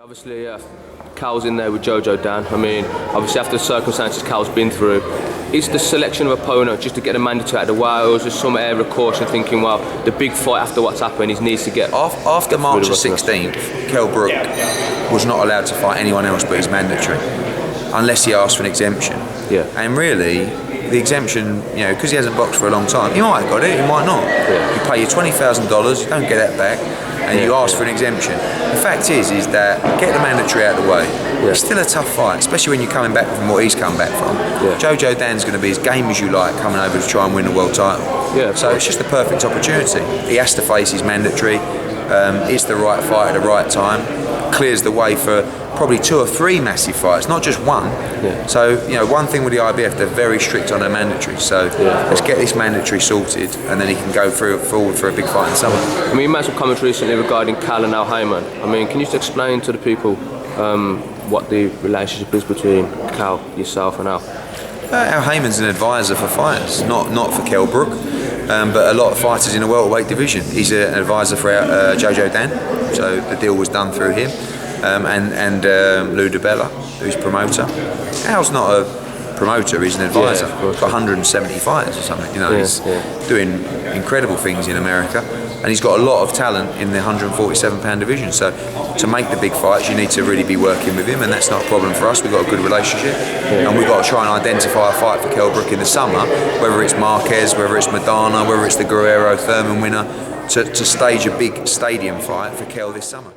Obviously, Call's in there with Jojo Dan. I mean, obviously after the circumstances Call's been through, is the selection of opponent just to get the mandatory out of the way, or is there some air of caution thinking, well, the big fight after what's happened, he needs to get... After March the 16th, Kell Brook was not allowed to fight anyone else but his mandatory, unless he asked for an exemption. Yeah. And really, the exemption, you know, because he hasn't boxed for a long time, he might have got it, he might not. Yeah. You pay your $20,000, you don't get that back, and you ask for an exemption. The fact is that get the mandatory out of the way. Yeah. It's still a tough fight, especially when you're coming back from what he's come back from. Yeah. Jojo Dan's going to be as game as you like, coming over to try and win the world title. Yeah, so it's just the perfect opportunity. He has to face his mandatory. It's the right fight at the right time. Clears the way for probably 2 or 3 massive fights, not just one. Yeah. So, you know, one thing with the IBF, they're very strict on their mandatory. So let's get this mandatory sorted, and then he can go forward for a big fight in summer. I mean, you made some comments recently regarding Kell and Haymon. I mean, can you just explain to the people what the relationship is between Kell, yourself, and Al? Haymon's an advisor for fighters, not for Kell Brook, but a lot of fighters in the welterweight division. He's an advisor for Jojo Dan, so the deal was done through him, and Lou DeBella, who's promoter. Al's not a promoter, he's an advisor. Yeah, he's got 170 fighters or something. You know, he's doing incredible things in America, and he's got a lot of talent in the 147-pound division. So to make the big fights, you need to really be working with him, and that's not a problem for us. We've got a good relationship, and we've got to try and identify a fight for Kell Brook in the summer, whether it's Marquez, whether it's Maidana, whether it's the Guerrero Thurman winner, to stage a big stadium fight for Kell this summer.